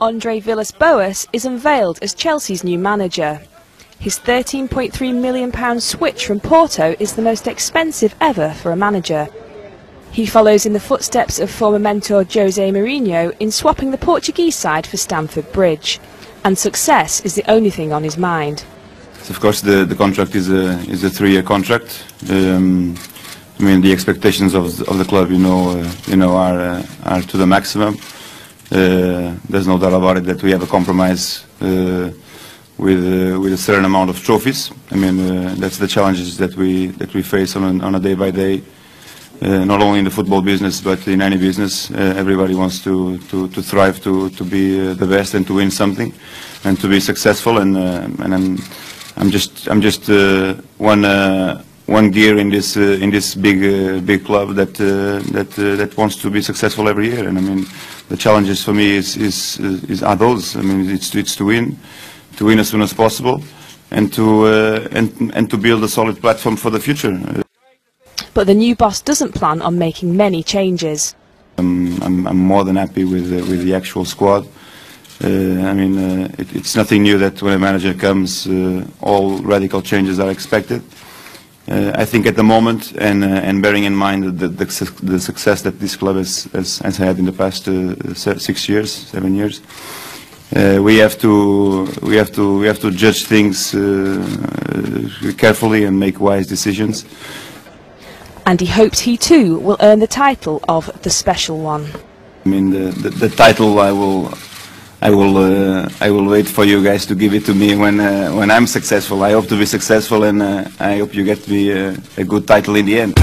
Andre Villas-Boas is unveiled as Chelsea's new manager. His £13.3 million switch from Porto is the most expensive ever for a manager. He follows in the footsteps of former mentor Jose Mourinho in swapping the Portuguese side for Stamford Bridge. And success is the only thing on his mind. Of course, the contract is a 3-year contract. I mean, the expectations of the club, are to the maximum. There's no doubt about it that we have a compromise with a certain amount of trophies. I mean, that's the challenges that we face on a day-by-day. Not only in the football business, but in any business, everybody wants to thrive, to be the best, and to win something, and to be successful. And I'm just one gear in this big club that wants to be successful every year. And I mean, the challenges for me are those. I mean, it's to win as soon as possible, and to build a solid platform for the future. But the new boss doesn't plan on making many changes. I'm more than happy with the actual squad. I mean, it's nothing new that when a manager comes, all radical changes are expected. I think at the moment, and bearing in mind the success that this club has had in the past 7 years, we have to judge things carefully and make wise decisions. And he hopes he too will earn the title of the Special One. I mean, the title I will wait for you guys to give it to me when I'm successful. I hope to be successful, and I hope you get me a good title in the end.